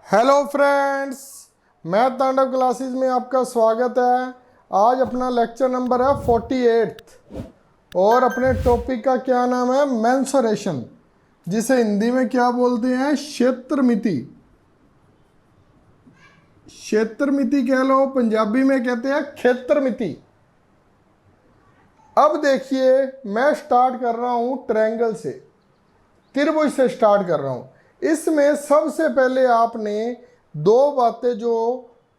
Hello friends, math तांडव classes में आपका स्वागत है। आज अपना लेक्चर नंबर है 48 और अपने टॉपिक का क्या नाम है? मेंसुरेशन, जिसे हिंदी में क्या बोलते हैं? क्षेत्रमिति। क्षेत्रमिति कह लो, पंजाबी में कहते हैं क्षेत्रमिति। अब देखिए, मैं स्टार्ट कर रहा हूं ट्रायंगल से, त्रिभुज से स्टार्ट कर रहा हूं। इसमें सबसे पहले आपने दो बातें जो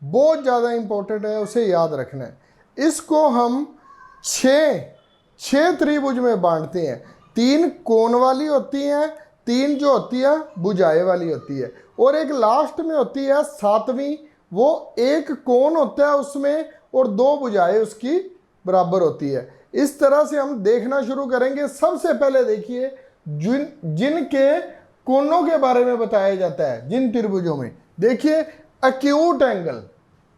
बहुत ज़्यादा इंपॉर्टेंट है उसे याद रखना है। इसको हम छह त्रिभुज में बांटते हैं। तीन कोण वाली होती हैं, तीन जो होती है भुजाएं वाली होती है, और एक लास्ट में होती है सातवीं। वो एक कोण होता है उसमें और दो भुजाएं उसकी बराबर होती है। इस तरह से हम देखना शुरू करेंगे। सबसे पहले देखिए, जिनके कोणों के बारे में बताया जाता है जिन त्रिभुजों में, देखिए एक्यूट एंगल।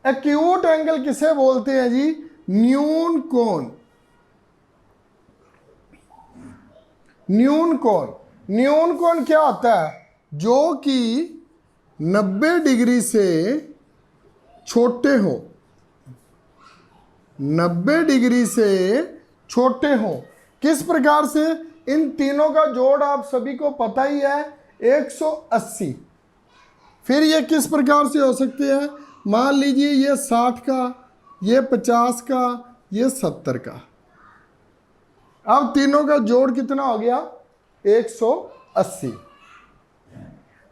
एक्यूट एंगल किसे बोलते हैं जी? न्यून कोण। न्यून कोण, न्यून कोण क्या होता है? जो कि 90 डिग्री से छोटे हो, 90 डिग्री से छोटे हो। किस प्रकार से? इन तीनों का जोड़ आप सभी को पता ही है, 180। फिर ये किस प्रकार से हो सकते हैं? मान लीजिए ये 60 का, ये 50 का, ये 70 का। अब तीनों का जोड़ कितना हो गया? 180।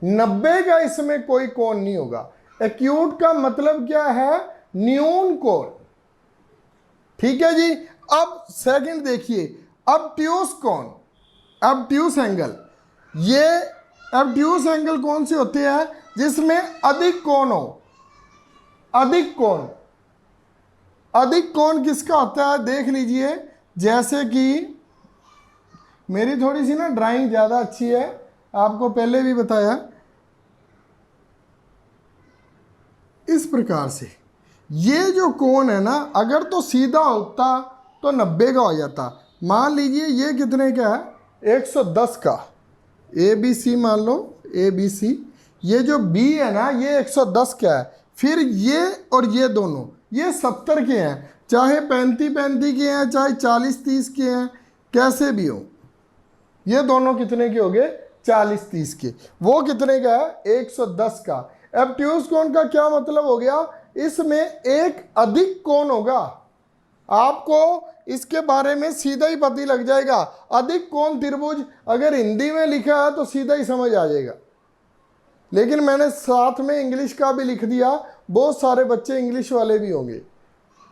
90 का इसमें कोई कोण नहीं होगा। एक्यूट का मतलब क्या है? न्यून कोण। ठीक है जी। अब सेकंड देखिए, ऑब्ट्यूस कोण, ऑब्ट्यूस एंगल। ये ऑब्ट्यूस एंगल कौन से होते हैं? जिसमें अधिक कोण हो। अधिक कोण, अधिक कोण किसका होता है? देख लीजिए, जैसे कि मेरी थोड़ी सी ना ड्राइंग ज़्यादा अच्छी है, आपको पहले भी बताया। इस प्रकार से ये जो कोण है ना, अगर तो सीधा होता तो 90 का हो जाता। मान लीजिए ये कितने का है? 110 का। ए बी सी मान लो, ए बी सी। ये जो बी है ना, ये 110 का है। फिर ये और ये दोनों, ये 70 के हैं। चाहे 35-35 के हैं, चाहे 40-30 के हैं, कैसे भी हो। ये दोनों कितने के हो गए? 40-30 के। वो कितने का है? 110 का। ऑब्ट्यूस कोण का क्या मतलब हो गया? इसमें एक अधिक कोण होगा। आपको इसके बारे में सीधा ही पता लग जाएगा। अधिक कोण त्रिभुज अगर हिंदी में लिखा है तो सीधा ही समझ आ जाएगा, लेकिन मैंने साथ में इंग्लिश का भी लिख दिया। बहुत सारे बच्चे इंग्लिश वाले भी होंगे।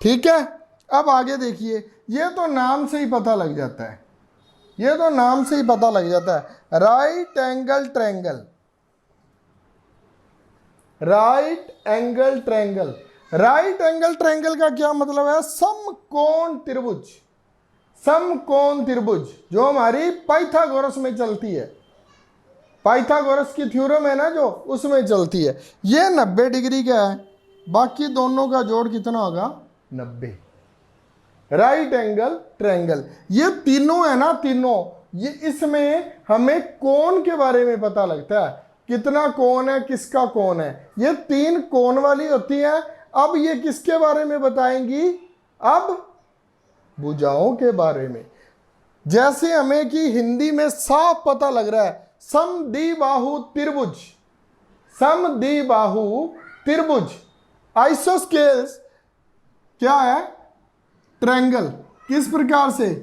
ठीक है। अब आगे देखिए, ये तो नाम से ही पता लग जाता है। ये तो नाम से ही पता लग जाता है। Right angle triangle. Right angle triangle. Right angle triangle का क्या मतलब है? समकोण त्रिभुज। समकोण त्रिभुज जो हमारी पाइथागोरस में चलती है, पाइथागोरस की थ्योरम है ना जो, उसमें चलती है। ये 90 डिग्री का है, बाकी दोनों का जोड़ कितना होगा? 90। Right angle triangle. ये तीनों है ना, तीनों, ये इसमें हमें कोण के बारे में पता लगता है। कितना कोण है, किसका कोण है। ये तीन कोण वाली होती है। अब ये किसके बारे में बताएंगी? अब भुजाओं के बारे में। जैसे हमें कि हिंदी में साफ पता लग रहा है, समद्विबाहु त्रिभुज। समद्विबाहु त्रिभुज। आइसोस्केल्स क्या है? ट्रायंगल। किस प्रकार से?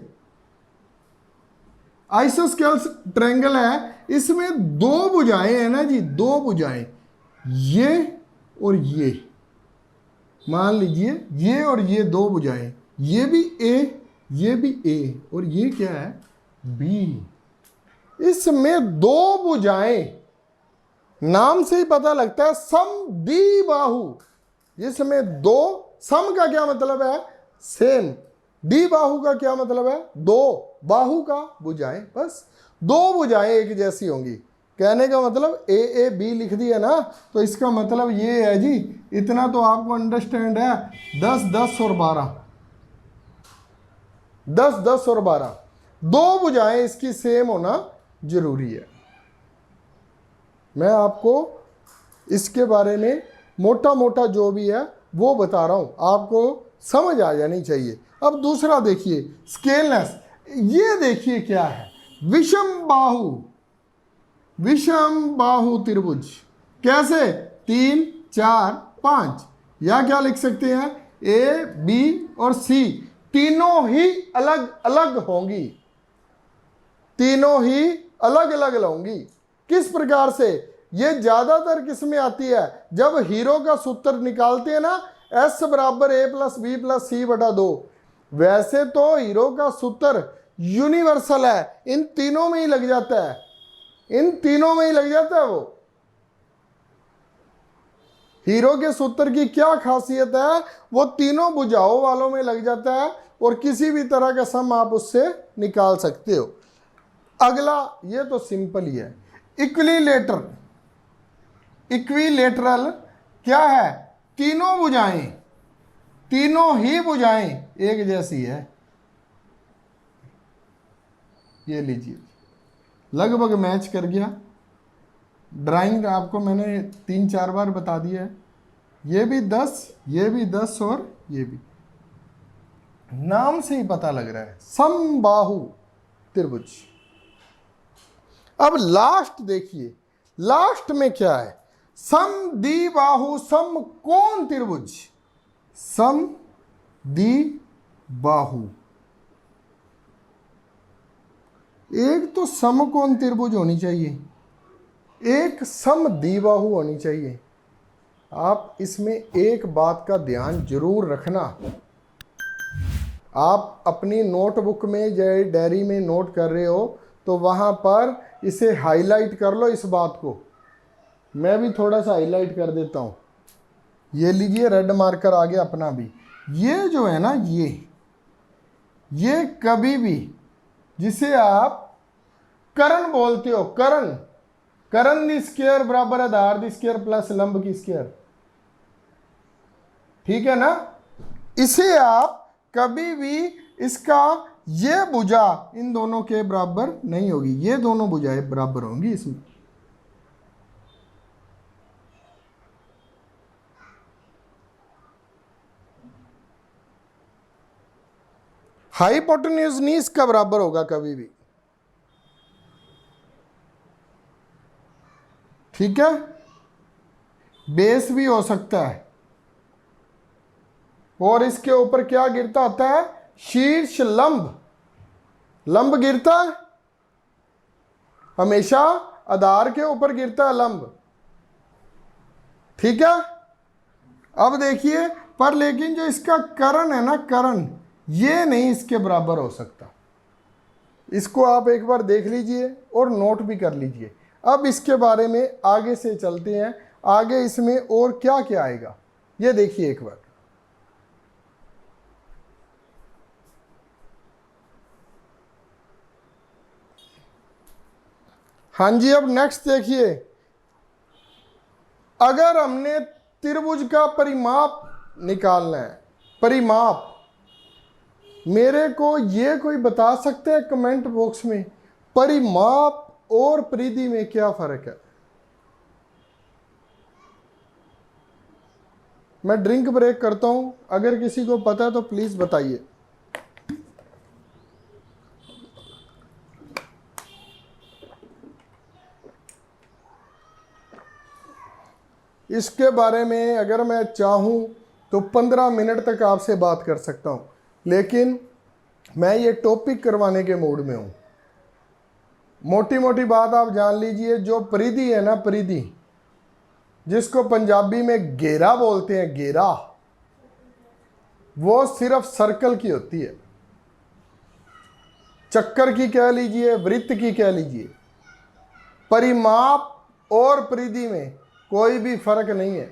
आइसोस्केल्स ट्रायंगल है। इसमें दो भुजाएं है ना जी, दो भुजाएं, ये और ये। मान लीजिए ये और ये दो भुजाएं, ये भी ए, ये भी ए, और ये क्या है? बी। इसमें दो भुजाएं, नाम से ही पता लगता है समद्विबाहु। जिसमें दो, सम का क्या मतलब है? सेम। द्विबाहु का क्या मतलब है? दो। बाहु का भुजाएं, बस दो भुजाएं एक जैसी होंगी। कहने का मतलब ए ए बी लिख दिया ना, तो इसका मतलब ये है जी, इतना तो आपको अंडरस्टैंड है। 10 10 और 12, 10 10 और 12, दो भुजाएं इसकी सेम होना जरूरी है। मैं आपको इसके बारे में मोटा मोटा जो भी है वो बता रहा हूं, आपको समझ आ जानी चाहिए। अब दूसरा देखिए स्केलनेस, ये देखिए क्या है, विषम बाहु त्रिभुज। कैसे? 3 4 5, या क्या लिख सकते हैं, ए बी और सी तीनों ही अलग अलग होंगी, तीनों ही अलग अलग होंगी। किस प्रकार से? ये ज्यादातर किस में आती है, जब हीरो का सूत्र निकालते हैं ना, S बराबर A plus B plus C बटा 2। वैसे तो हीरो का सूत्र यूनिवर्सल है, इन तीनों में ही लग जाता है, इन तीनों में ही लग जाता है। वो हीरो के सूत्र की क्या खासियत है, वो तीनों भुजाओं वालों में लग जाता है और किसी भी तरह का सम आप उससे निकाल सकते हो। अगला, ये तो सिंपल ही है, इक्विलेटरल क्या है, तीनों भुजाएं, तीनों ही भुजाएं एक जैसी है। ये लीजिए, लगभग मैच कर गया। ड्राइंग आपको मैंने 3 4 बार बता दिया है। ये भी 10, ये भी 10 और ये भी, नाम से ही पता लग रहा है, समबाहु त्रिभुज। अब लास्ट देखिए, लास्ट में क्या है, समद्विबाहु समकोण त्रिभुज। समद्विबाहु, एक तो समकोण त्रिभुज होनी चाहिए, एक समद्विबाहु होनी चाहिए। आप इसमें एक बात का ध्यान जरूर रखना, आप अपनी नोटबुक में या डायरी में नोट कर रहे हो तो वहाँ पर इसे हाईलाइट कर लो, इस बात को। मैं भी थोड़ा सा हाईलाइट कर देता हूँ। ये लीजिए, रेड मार्कर आ गया अपना भी। ये जो है ना, ये कभी भी, जिसे आप कर्ण बोलते हो, कर्ण दी स्क्वायर बराबर आधार दी स्क्वायर प्लस लंब की स्क्वायर, ठीक है ना। इसे आप कभी भी, इसका ये भुजा इन दोनों के बराबर नहीं होगी, ये दोनों भुजाएं बराबर होंगी इसमें। हाइपोटेन्यूज नहीं इसका बराबर होगा कभी भी, ठीक है। बेस भी हो सकता है, और इसके ऊपर क्या गिरता होता है, शीर्ष लंब गिरता है, हमेशा आधार के ऊपर गिरता है लंब, ठीक है। अब देखिए, पर लेकिन जो इसका कर्ण है ना, कर्ण ये नहीं इसके बराबर हो सकता। इसको आप एक बार देख लीजिए और नोट भी कर लीजिए। अब इसके बारे में आगे से चलते हैं, आगे इसमें और क्या क्या आएगा ये देखिए एक बार। हाँ जी, अब नेक्स्ट देखिए, अगर हमने त्रिभुज का परिमाप निकालना है, परिमाप, मेरे को ये कोई बता सकते हैं कमेंट बॉक्स में, परिमाप और परिधि में क्या फर्क है? मैं ड्रिंक ब्रेक करता हूं, अगर किसी को पता है तो प्लीज बताइए। इसके बारे में अगर मैं चाहूं तो 15 मिनट तक आपसे बात कर सकता हूं, लेकिन मैं ये टॉपिक करवाने के मूड में हूं। मोटी मोटी बात आप जान लीजिए, जो परिधि है ना, परिधि जिसको पंजाबी में घेरा बोलते हैं, घेरा, वो सिर्फ सर्कल की होती है, चक्कर की कह लीजिए, वृत्त की कह लीजिए। परिमाप और परिधि में कोई भी फर्क नहीं है,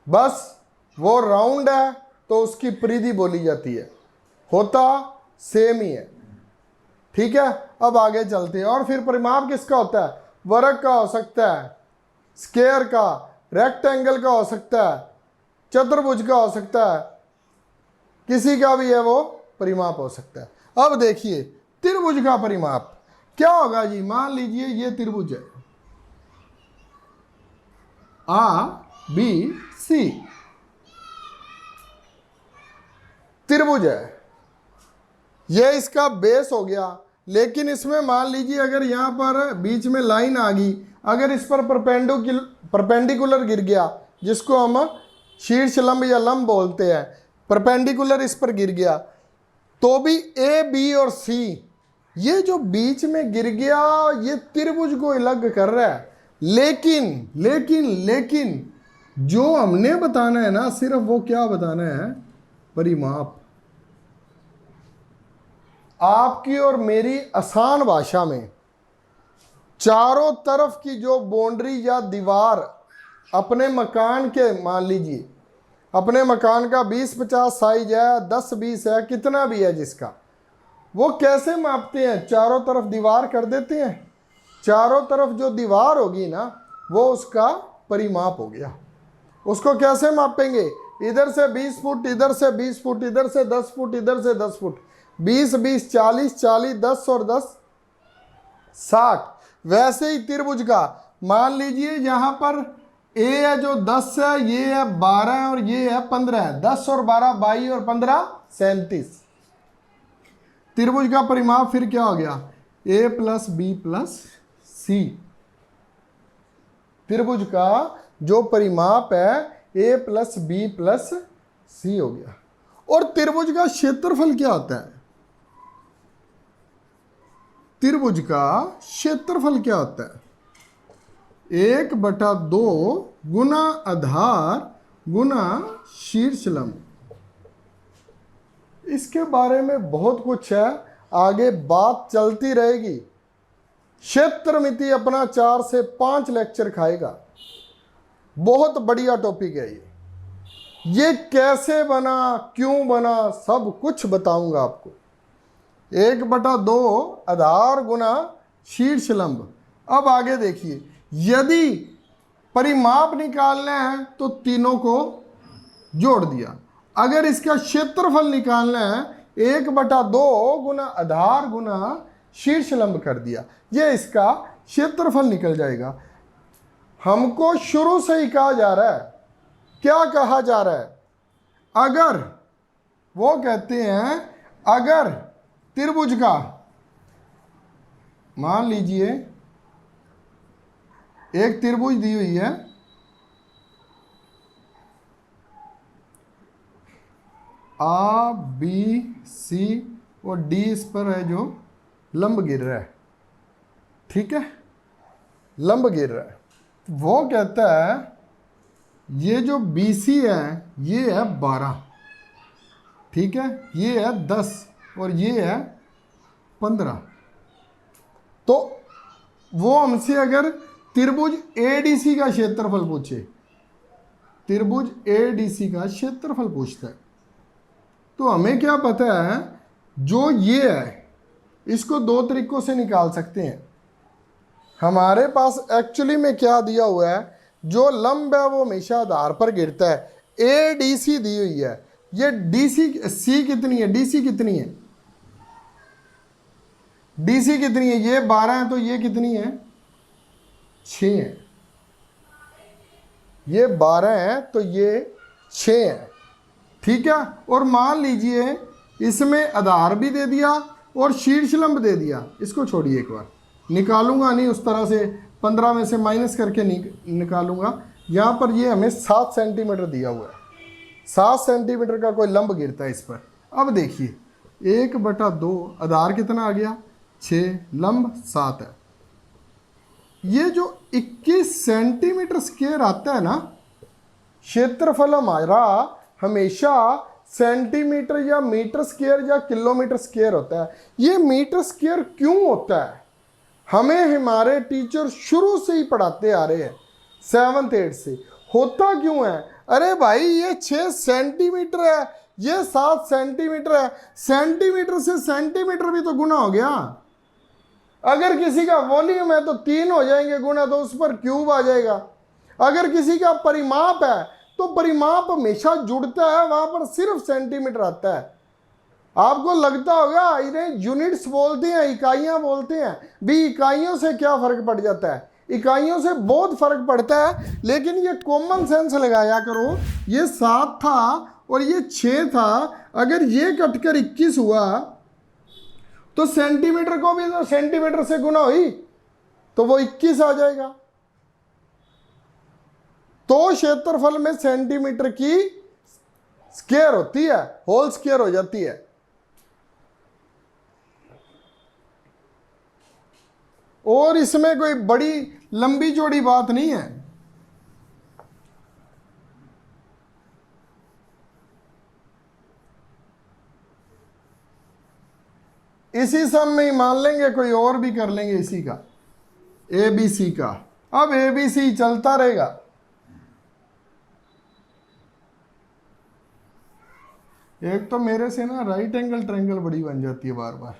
बस वो राउंड है तो उसकी परिधि बोली जाती है, होता सेम ही है, ठीक है। अब आगे चलते हैं। और फिर परिमाप किसका होता है? वर्ग का हो सकता है, स्क्वायर का, रेक्टेंगल का हो सकता है, चतुर्भुज का हो सकता है, किसी का भी है वो परिमाप हो सकता है। अब देखिए त्रिभुज का परिमाप क्या होगा जी। मान लीजिए ये त्रिभुज है, आ बी सी त्रिभुज है, ये इसका बेस हो गया। लेकिन इसमें मान लीजिए अगर यहाँ पर बीच में लाइन आ गई, अगर इस पर परपेंडिकुलर गिर गया, जिसको हम शीर्ष लंब या लंब बोलते हैं, परपेंडिकुलर इस पर गिर गया, तो भी ए बी और सी, ये जो बीच में गिर गया ये त्रिभुज को अलग कर रहा है। लेकिन लेकिन लेकिन जो हमने बताना है ना, सिर्फ वो क्या बताना है, परिमाप। आपकी और मेरी आसान भाषा में चारों तरफ की जो बाउंड्री या दीवार अपने मकान के, मान लीजिए अपने मकान का 20-50 साइज है, 10-20 है, कितना भी है जिसका, वो कैसे मापते हैं? चारों तरफ दीवार कर देते हैं। चारों तरफ जो दीवार होगी ना, वो उसका परिमाप हो गया। उसको कैसे मापेंगे? इधर से 20 फुट, इधर से 20 फुट, इधर से 10 फुट, इधर से 10 फुट, 20-20, 40-40, 10 और 10 60। वैसे ही त्रिभुज का मान लीजिए यहाँ पर ए है जो 10 है, ये है 12 है और ये है 15 है, 10 और 12 22 और 15 37। त्रिभुज का परिमाप फिर क्या हो गया? ए प्लस बी प्लस सी। त्रिभुज का जो परिमाप है ए प्लस बी प्लस सी हो गया। और त्रिभुज का क्षेत्रफल क्या होता है? त्रिभुज का क्षेत्रफल क्या होता है? 1/2 गुना आधार गुना शीर्ष लंब। इसके बारे में बहुत कुछ है, आगे बात चलती रहेगी। क्षेत्रमिति अपना 4 से 5 लेक्चर खाएगा। बहुत बढ़िया टॉपिक है ये कैसे बना, क्यों बना, सब कुछ बताऊंगा आपको। 1/2 आधार गुना शीर्ष लंब। अब आगे देखिए, यदि परिमाप निकालना है तो तीनों को जोड़ दिया। अगर इसका क्षेत्रफल निकालना है 1/2 गुना आधार गुना शीर्ष लंब कर दिया, ये इसका क्षेत्रफल निकल जाएगा। हमको शुरू से ही कहा जा रहा है, क्या कहा जा रहा है? अगर वो कहते हैं, अगर त्रिभुज का मान लीजिए एक त्रिभुज दी हुई है, आ बी सी और डी इस पर है जो लंब गिर रहा है, ठीक है, लंब गिर रहा है। वो कहता है ये जो बी सी है ये है 12, ठीक है, ये है 10 और ये है 15। तो वो हमसे अगर त्रिभुज एडीसी का क्षेत्रफल पूछे, त्रिभुज एडीसी का क्षेत्रफल पूछता है, तो हमें क्या पता है, जो ये है इसको दो तरीकों से निकाल सकते हैं। हमारे पास एक्चुअली में क्या दिया हुआ है, जो लंब है वो हमेशा आधार पर गिरता है। ए डी सी दी हुई है, ये डी सी कितनी है, डी सी कितनी है, डी सी कितनी है, ये 12 है तो ये कितनी है, 6 है। ये 12 है तो ये 6 है, ठीक है। और मान लीजिए इसमें आधार भी दे दिया और शीर्ष लंब दे दिया। इसको छोड़िए, एक बार निकालूंगा नहीं उस तरह से, 15 में से माइनस करके निकालूंगा। यहाँ पर ये हमें 7 सेंटीमीटर दिया हुआ है, 7 सेंटीमीटर का कोई लंब गिरता है इस पर। अब देखिए 1/2 आधार कितना आ गया, 6, लंब 7 है। ये जो 21 सेंटीमीटर स्क्वायर आता है ना, क्षेत्रफल हमारा हमेशा सेंटीमीटर या मीटर स्क्वायर या किलोमीटर स्क्वायर होता है। ये मीटर स्क्वायर क्यों होता है, हमें हमारे टीचर शुरू से ही पढ़ाते आ रहे हैं, 7th 8th से। होता क्यों है? अरे भाई ये 6 सेंटीमीटर है, ये 7 सेंटीमीटर है, सेंटीमीटर से सेंटीमीटर भी तो गुना हो गया। अगर किसी का वॉल्यूम है तो 3 हो जाएंगे गुना, तो उस पर क्यूब आ जाएगा। अगर किसी का परिमाप है तो परिमाप हमेशा जुड़ता है, वहां पर सिर्फ सेंटीमीटर आता है। आपको लगता होगा इन्हें यूनिट्स बोलते हैं, इकाइयां बोलते हैं भी, इकाइयों से क्या फर्क पड़ जाता है? इकाइयों से बहुत फर्क पड़ता है, लेकिन ये कॉमन सेंस लगाया करो। ये 7 था और ये 6 था, अगर ये कटकर 21 हुआ तो सेंटीमीटर को भी तो सेंटीमीटर से गुना हुई तो वो 21 आ जाएगा। तो क्षेत्रफल में सेंटीमीटर की स्क्वायर होती है, होल स्क्वायर हो जाती है। और इसमें कोई बड़ी लंबी चौड़ी बात नहीं है। इसी सम में ही मान लेंगे, कोई और भी कर लेंगे इसी का, ए बी सी का। अब ए बी सी चलता रहेगा। एक तो मेरे से ना राइट एंगल ट्रायंगल बड़ी बन जाती है बार बार।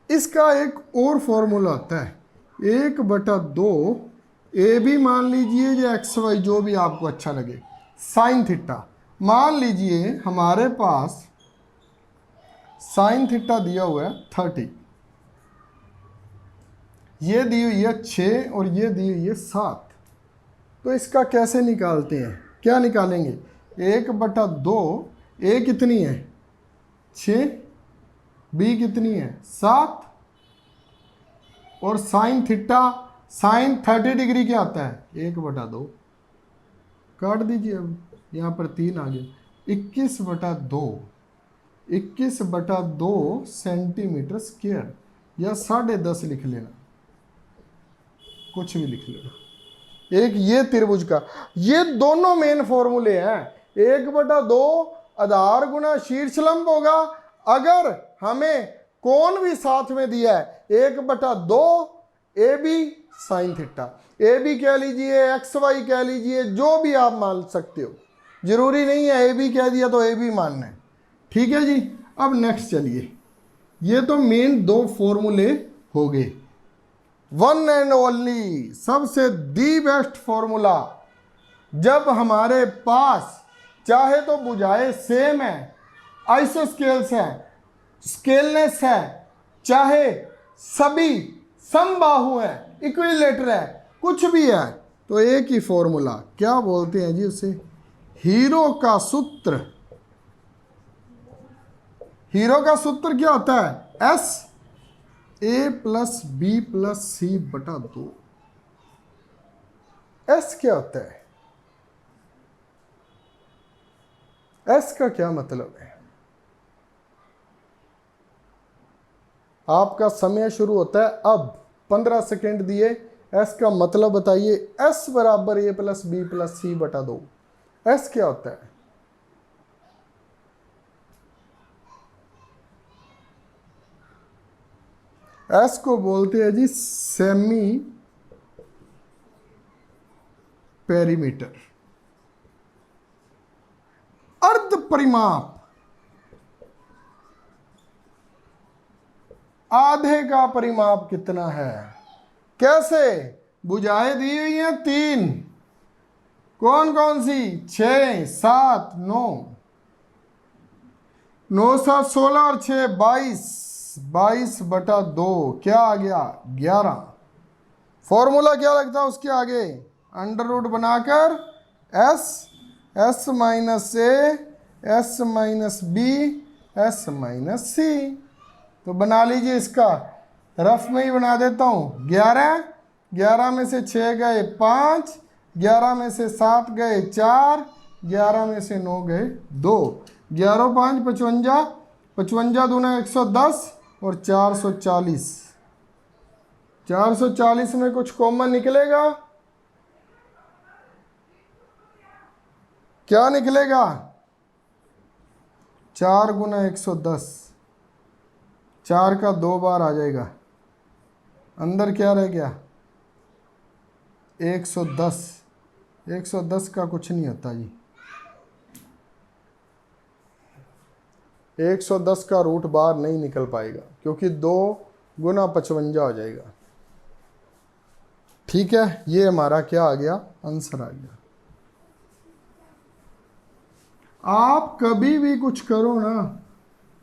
इसका एक और फॉर्मूला होता है, 1/2 ए बी मान लीजिए या एक्स वाई जो भी आपको अच्छा लगे, साइन थीटा। मान लीजिए हमारे पास साइन थीटा दिया हुआ है 30, ये दी हुई है 6 और ये दी हुई है 7। तो इसका कैसे निकालते हैं, क्या निकालेंगे? 1/2, ए कितनी है 6, बी कितनी है 7, और साइन थीटा, साइन 30 डिग्री क्या आता है 1/2, काट दीजिए। अब यहाँ पर 3 आ गया, 21/2 सेंटीमीटर स्क्वायर, या 10.5 लिख लेना, कुछ भी लिख लेना। एक ये त्रिभुज का, ये दोनों मेन फॉर्मूले हैं। 1/2 आधार गुना शीर्षलंब होगा। अगर हमें कोण भी साथ में दिया है, 1/2 A B sine theta, A B कह लीजिए, एक्स वाई कह लीजिए, जो भी आप मान सकते हो, जरूरी नहीं है ए बी कह दिया तो ए बी मानना है। ठीक है जी। अब नेक्स्ट चलिए, ये तो मेन 2 फॉर्मूले हो गए। वन एंड ओनली, सबसे दी बेस्ट फॉर्मूला, जब हमारे पास चाहे तो बुझाए सेम है, आइसोस्केल्स है, स्केलनेस है, चाहे सभी समबाहु है, इक्विलेटर है, कुछ भी है, तो एक ही फॉर्मूला, क्या बोलते हैं जी उसे, हीरो का सूत्र। हीरो का सूत्र क्या होता है? S A plus B plus C बटा 2। एस क्या होता है? एस का क्या मतलब है? आपका समय शुरू होता है अब, 15 सेकेंड दिए। एस का मतलब बताइए। एस बराबर ए प्लस बी प्लस सी बटा 2। एस क्या होता है? एस को बोलते हैं जी सेमी पेरीमीटर, अर्ध परिमाप। आधे का परिमाप कितना है? कैसे? भुजाएं दी हुई हैं 3, कौन कौन सी? 6, 7, 9, 9, 7, 16 और 6 22, 22/2 क्या आ गया 11। फॉर्मूला क्या लगता है उसके आगे? अंडर रूट बनाकर S minus A, S minus B, S minus C. तो बना लीजिए, इसका रफ में ही बना देता हूँ। 11 में से 6 गए 5, 11 में से 7 गए 4, 11 में से 9 गए 2, 11 5 55, 55 दूना 110 और 440। 440 में कुछ कॉमन निकलेगा? क्या निकलेगा? 4 गुना 110, 4 का 2 बार आ जाएगा, अंदर क्या रह गया 110। 110 का कुछ नहीं होता जी, 110 का रूट बाहर नहीं निकल पाएगा, क्योंकि 2 गुना 55 हो जाएगा। ठीक है, ये हमारा क्या आ गया? आंसर आ गया। आप कभी भी कुछ करो ना,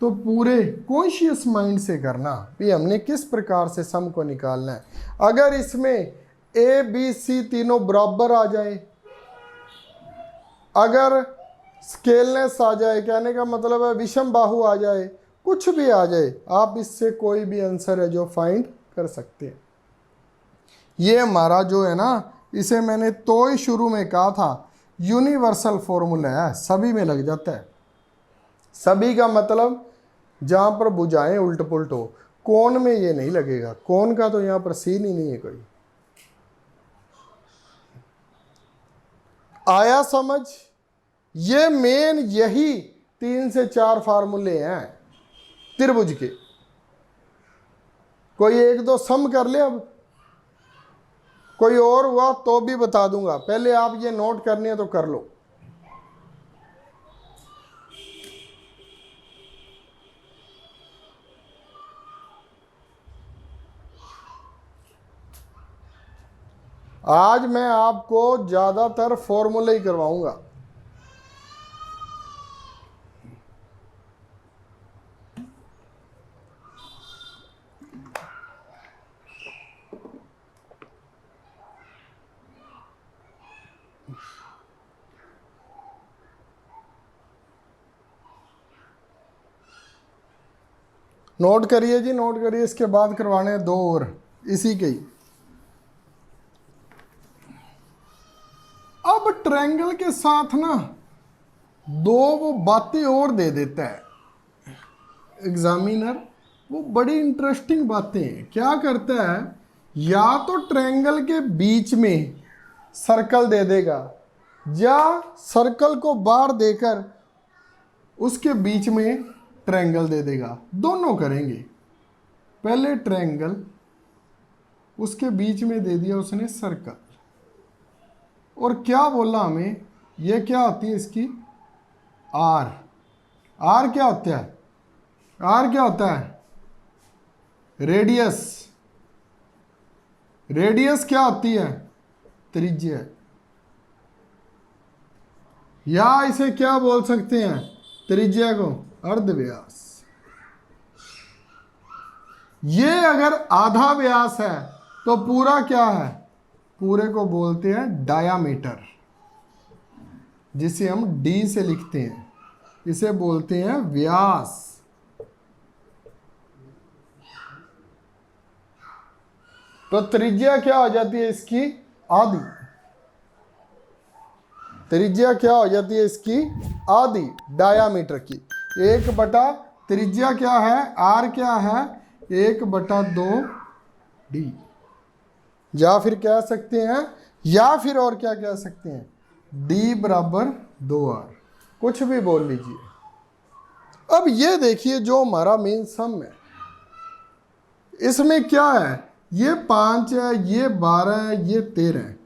तो पूरे कॉन्शियस माइंड से करना भी हमने किस प्रकार से सम को निकालना है। अगर इसमें ए बी सी तीनों बराबर आ जाए, अगर स्केलनेस आ जाए, कहने का मतलब है विषम बाहु आ जाए, कुछ भी आ जाए, आप इससे कोई भी आंसर है जो फाइंड कर सकते हैं। ये हमारा जो है ना, इसे मैंने तो ही शुरू में कहा था, यूनिवर्सल फॉर्मूला है, सभी में लग जाता है। सभी का मतलब जहां पर भुजाएं उल्ट पुल्ट हो, कोण में ये नहीं लगेगा, कोण का तो यहां पर सीन ही नहीं है कोई। आया समझ? ये मेन यही 3 से 4 फार्मूले हैं त्रिभुज के। कोई एक दो सम कर ले, अब कोई और हुआ तो भी बता दूंगा, पहले आप ये नोट करनी है तो कर लो। आज मैं आपको ज्यादातर फॉर्मूले ही करवाऊंगा। नोट करिए जी, नोट करिए, इसके बाद करवाने हैं 2 और इसी के ही। अब ट्रायंगल के साथ ना 2 वो बातें और दे देता है एग्जामिनर, वो बड़ी इंटरेस्टिंग बातें हैं। क्या करता है, या तो ट्रायंगल के बीच में सर्कल दे देगा, या सर्कल को बाहर देकर उसके बीच में ट्रायंगल दे देगा, दोनों करेंगे। पहले ट्रायंगल, उसके बीच में दे दिया उसने सर्कल, और क्या बोला हमें, ये क्या होती है इसकी आर। आर क्या होता है, आर क्या होता है, रेडियस। रेडियस क्या होती है, त्रिज्या। या इसे क्या बोल सकते हैं, त्रिज्या को अर्धव्यास। ये अगर आधा व्यास है तो पूरा क्या है, पूरे को बोलते हैं डायामीटर, जिसे हम डी से लिखते हैं, इसे बोलते हैं व्यास। तो त्रिज्या क्या हो जाती है इसकी, आधी। त्रिज्या क्या हो जाती है इसकी, आधी डायामीटर की। 1/, त्रिज्या क्या है, आर क्या है, 1/2 डी। या फिर कह सकते हैं, या फिर और क्या कह सकते हैं, डी बराबर 2r, कुछ भी बोल लीजिए। अब ये देखिए जो हमारा मेन सम है, इसमें क्या है, ये 5 है, ये 12 है, ये 13 है,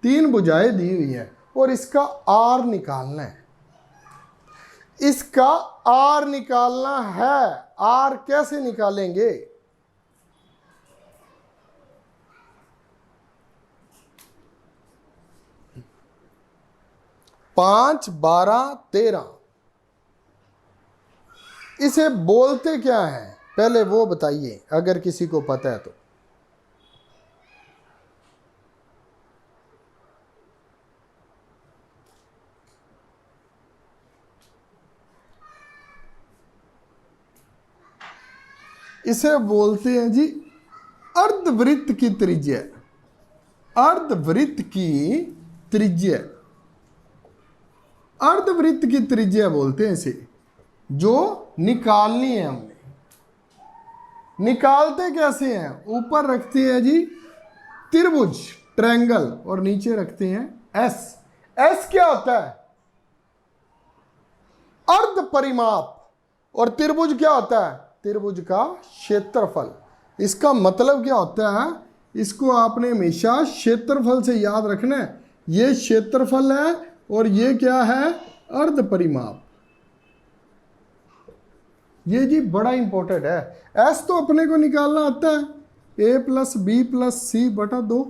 3 भुजाएं दी हुई है, और इसका आर निकालना है। इसका आर निकालना है। आर कैसे निकालेंगे, 5, 12, 13, इसे बोलते क्या है, पहले वो बताइए अगर किसी को पता है तो। इसे बोलते हैं जी अर्धवृत्त की त्रिज्या। अर्धवृत्त की त्रिज्या, अर्धवृत्त की त्रिज्या बोलते हैं इसे, जो निकालनी है हमने। निकालते कैसे हैं, ऊपर रखते हैं जी त्रिभुज ट्रायंगल, और नीचे रखते हैं एस। एस क्या होता है, अर्ध परिमाप, और त्रिभुज क्या होता है, त्रिभुज का क्षेत्रफल। इसका मतलब क्या होता है, इसको आपने हमेशा क्षेत्रफल से याद रखना है। ये क्षेत्रफल है और ये क्या है, अर्ध परिमाप। ये जी बड़ा इंपॉर्टेंट है। एस तो अपने को निकालना आता है, a+b+c/2।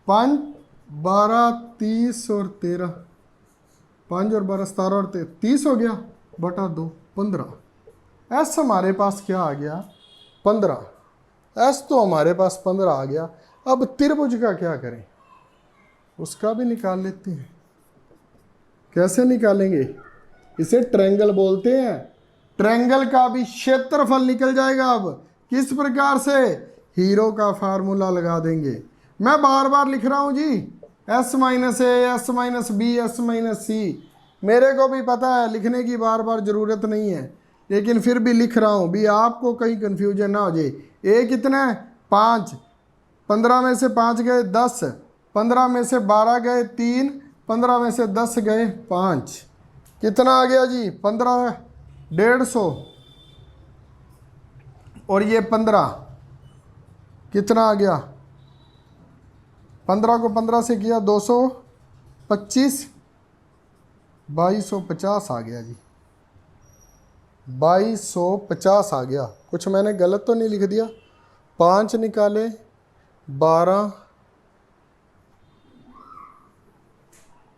5, 12, 30 और 13, 5 और 12 17 और 30 हो गया। बटा 2 15। एस हमारे पास क्या आ गया 15। एस तो हमारे पास 15 आ गया। अब त्रिभुज का क्या करें, उसका भी निकाल लेते हैं। कैसे निकालेंगे, इसे ट्रायंगल बोलते हैं। ट्रायंगल का भी क्षेत्रफल निकल जाएगा। अब किस प्रकार से, हीरो का फार्मूला लगा देंगे। मैं बार बार लिख रहा हूं जी, S minus A, S minus B, S minus C. मेरे को भी पता है लिखने की बार बार जरूरत नहीं है, लेकिन फिर भी लिख रहा हूं भी आपको कहीं कंफ्यूजन ना हो जाए। ए कितना है 5, 15 में से 5 गए 10, 15 में से 12 गए 3, 15 में से 10 गए 5। कितना आ गया जी 15, 150। और ये 15 कितना आ गया, 15 को 15 से किया 225, 2250 आ गया जी। 2250 आ गया। कुछ मैंने गलत तो नहीं लिख दिया। 5 निकाले 12,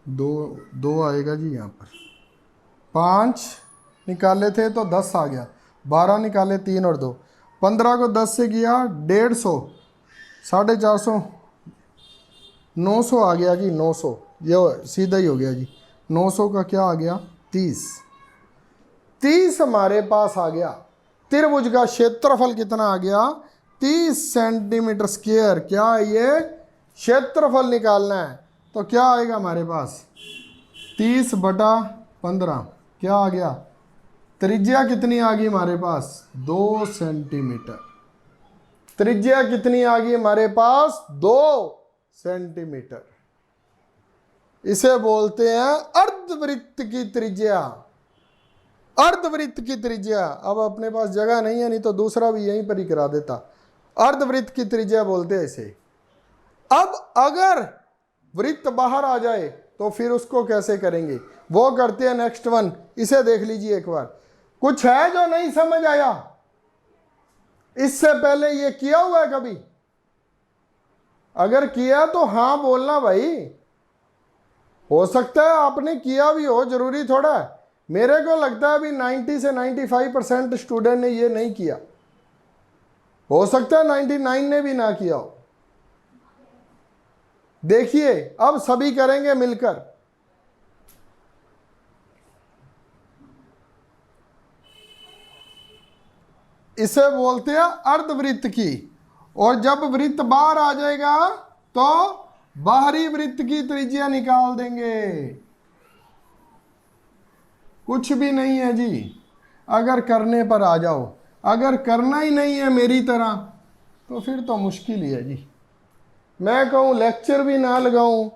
2 आएगा जी यहाँ पर। 5 निकाले थे तो 10 आ गया। 12 निकाले 3 और 2। 15 को 10 से किया 150, 450, 900 आ गया जी। 900 ये सीधा ही हो गया जी। 900 का क्या आ गया 30। 30 हमारे पास आ गया। त्रिभुज का क्षेत्रफल कितना आ गया 30 सेंटीमीटर स्क्वायर। क्या ये क्षेत्रफल निकालना है तो क्या आएगा हमारे पास 30 बटा 15। क्या आ गया, त्रिज्या कितनी आ गई हमारे पास 2 सेंटीमीटर। त्रिज्या कितनी आ गई हमारे पास 2 सेंटीमीटर। इसे बोलते हैं अर्धवृत्त की त्रिज्या। अर्धवृत्त की त्रिज्या। अब अपने पास जगह नहीं है, नहीं तो दूसरा भी यहीं पर ही करा देता। अर्धवृत्त की त्रिज्या बोलते हैं इसे। अब अगर वृत्त बाहर आ जाए तो फिर उसको कैसे करेंगे, वो करते हैं नेक्स्ट वन। इसे देख लीजिए एक बार। कुछ है जो नहीं समझ आया, इससे पहले ये किया हुआ है कभी? अगर किया तो हाँ बोलना भाई। हो सकता है आपने किया भी हो, जरूरी थोड़ा है। मेरे को लगता है अभी 90 से 95% स्टूडेंट ने ये नहीं किया। हो सकता है 99 ने भी ना किया हो। देखिए अब सभी करेंगे मिलकर। इसे बोलते हैं अर्धवृत्त की। और जब वृत्त बाहर आ जाएगा तो बाहरी वृत्त की त्रिज्या निकाल देंगे। कुछ भी नहीं है जी, अगर करने पर आ जाओ। अगर करना ही नहीं है मेरी तरह तो फिर तो मुश्किल ही है जी। मैं कहूँ लेक्चर भी ना लगाऊं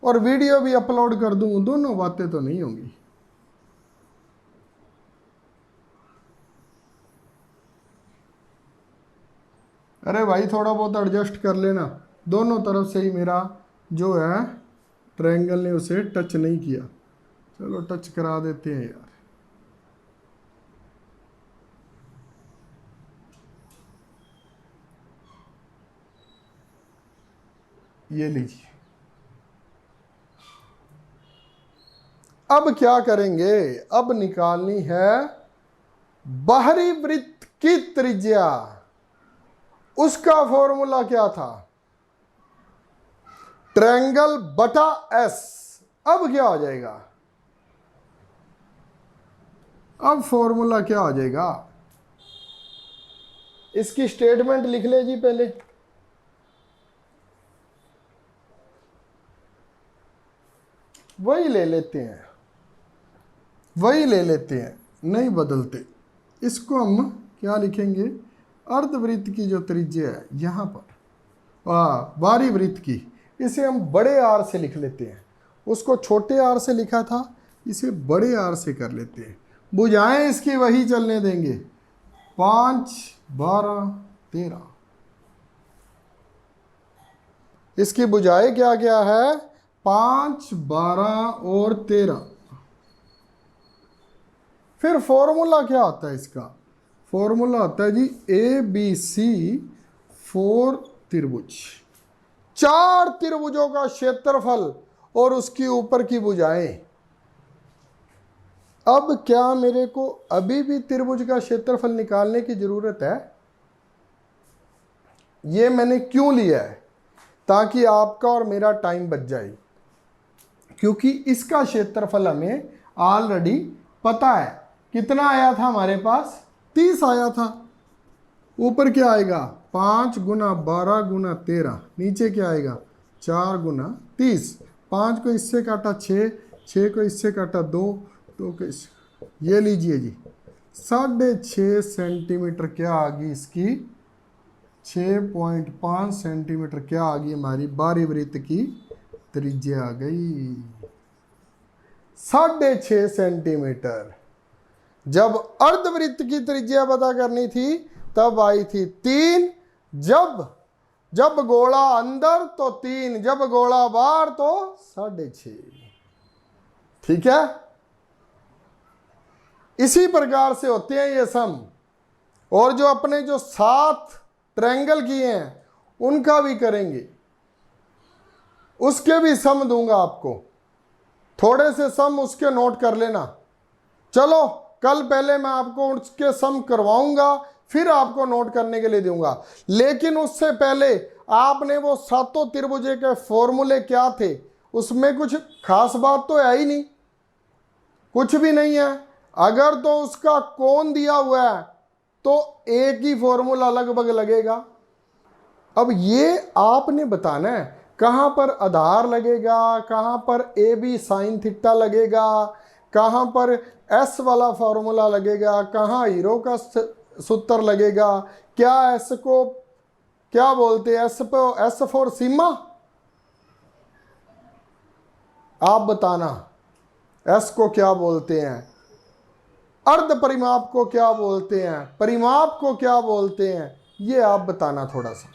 और वीडियो भी अपलोड कर दूं, दोनों बातें तो नहीं होंगी। अरे भाई थोड़ा बहुत एडजस्ट कर लेना। दोनों तरफ से ही मेरा जो है ट्रायंगल ने उसे टच नहीं किया। चलो टच करा देते हैं यार। ये लीजिए। अब क्या करेंगे, अब निकालनी है बाहरी वृत्त की त्रिज्या। उसका फॉर्मूला क्या था, ट्रायंगल बटा एस। अब क्या हो जाएगा, अब फॉर्मूला क्या हो जाएगा, इसकी स्टेटमेंट लिख ले जी पहले। वही ले लेते हैं, वही ले लेते हैं, नहीं बदलते। इसको हम क्या लिखेंगे, अर्धवृत्त की जो त्रिज्या है यहाँ पर, बाहरी वृत्त की, इसे हम बड़े आर से लिख लेते हैं। उसको छोटे आर से लिखा था, इसे बड़े आर से कर लेते हैं। बुझाएं इसकी वही चलने देंगे। 5, 12, 13। इसकी बुझाई क्या क्या है, 5, 12 और 13। फिर फॉर्मूला क्या होता है इसका, फॉर्मूला होता है जी ABC 4 त्रिभुज। 4 त्रिभुजों का क्षेत्रफल और उसके ऊपर की भुजाएं। अब क्या मेरे को अभी भी त्रिभुज का क्षेत्रफल निकालने की जरूरत है? ये मैंने क्यों लिया है? ताकि आपका और मेरा टाइम बच जाए, क्योंकि इसका क्षेत्रफल हमें ऑलरेडी पता है। कितना आया था हमारे पास? 30 आया था। ऊपर क्या आएगा? 5 गुना 12 गुना 13। नीचे क्या आएगा? 4 गुना 30। 5 को इससे काटा 6, 6 को इससे काटा 2, 2 को इससे, ये लीजिए जी 6.5 सेंटीमीटर क्या आ गई इसकी? 6.5 सेंटीमीटर क्या आ गई हमारी बाहरी वृत्त की त्रिज्या आ गई? 6.5 सेंटीमीटर। जब अर्धवृत्त की त्रिज्या पता करनी थी तब आई थी 3। जब गोला अंदर तो 3, जब गोला बाहर तो 6.5। ठीक है, इसी प्रकार से होते हैं ये सम। और जो अपने जो 7 ट्रायंगल किए हैं उनका भी करेंगे, उसके भी सम दूंगा आपको। थोड़े से सम उसके नोट कर लेना। चलो कल पहले मैं आपको उसके सम करवाऊंगा, फिर आपको नोट करने के लिए दूंगा। लेकिन उससे पहले आपने वो 7 त्रिभुजे के फॉर्मूले क्या थे, उसमें कुछ खास बात तो है ही नहीं, कुछ भी नहीं है। अगर तो उसका कोण दिया हुआ है तो एक ही फॉर्मूला लगभग लगेगा। अब ये आपने बताना है कहाँ पर आधार लगेगा, कहाँ पर ए बी साइन थीटा लगेगा, कहाँ पर एस वाला फॉर्मूला लगेगा, कहाँ हीरो का सूत्र लगेगा, क्या एस को क्या बोलते हैं, एस फॉर सीमा आप बताना, एस को क्या बोलते हैं, अर्ध परिमाप को क्या बोलते हैं, परिमाप को क्या बोलते हैं, ये आप बताना थोड़ा सा।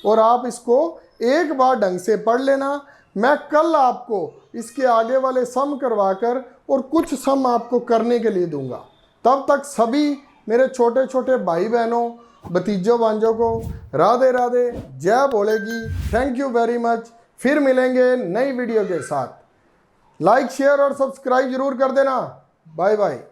और आप इसको एक बार ढंग से पढ़ लेना। मैं कल आपको इसके आगे वाले सम करवाकर और कुछ सम आपको करने के लिए दूंगा। तब तक सभी मेरे छोटे छोटे भाई बहनों, भतीजों भांजों को राधे राधे, जय बोलेगी। Thank you very much. फिर मिलेंगे नई वीडियो के साथ। लाइक शेयर और सब्सक्राइब जरूर कर देना। Bye bye.